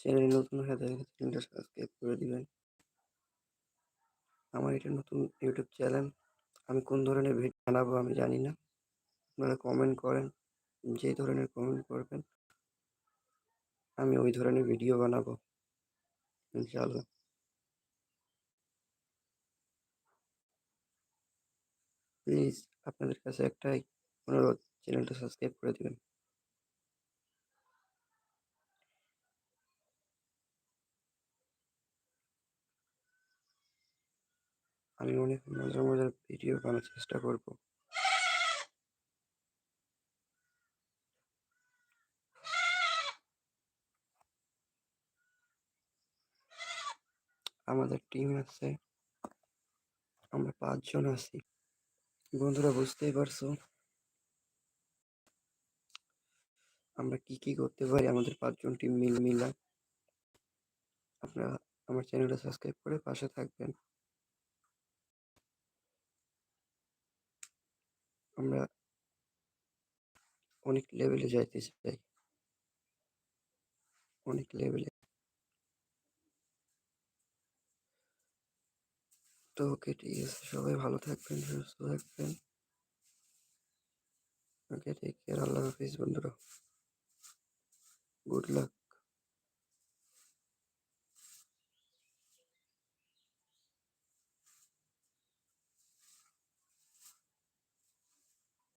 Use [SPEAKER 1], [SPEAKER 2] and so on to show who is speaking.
[SPEAKER 1] চ্যানেলে নতুন হয়ে থাকলে চ্যানেলটা সাবস্ক্রাইব করে দিবেন। আমার এটা নতুন ইউটিউব চ্যানেল। আমি কোন ধরনের ভিডিও বানাবো আমি জানি না। আপনারা কমেন্ট করেন। যে ধরনের কমেন্ট করবেন আমি ওই ধরনের ভিডিও বানাবো ইনশাআল্লাহ। প্লিজ আপনাদের কাছে একটাই অনুরোধ, চ্যানেলটা সাবস্ক্রাইব করে দিবেন। আমি অনেক মজার মজার ভিডিও বানানোর চেষ্টা করব। আমাদের টিম আছে, আমরা 5 জন আছি। বন্ধুরা বুঝতেই পারছো আমরা কি কি করতে পারি আমাদের 5 জন টিম মিলা। আপনারা আমার চ্যানেলটা সাবস্ক্রাইব করে পাশে থাকবেন। আমরা অনেক লেভেলে যাইতে চাই, অনেক লেভেলে। তো ওকে, ঠিক আছে, সবাই ভালো থাকবেন, সুস্থ থাকবেন। ওকে, টেক কেয়ার, আল্লাহ হাফিজ বন্ধুরা, গুড লাক।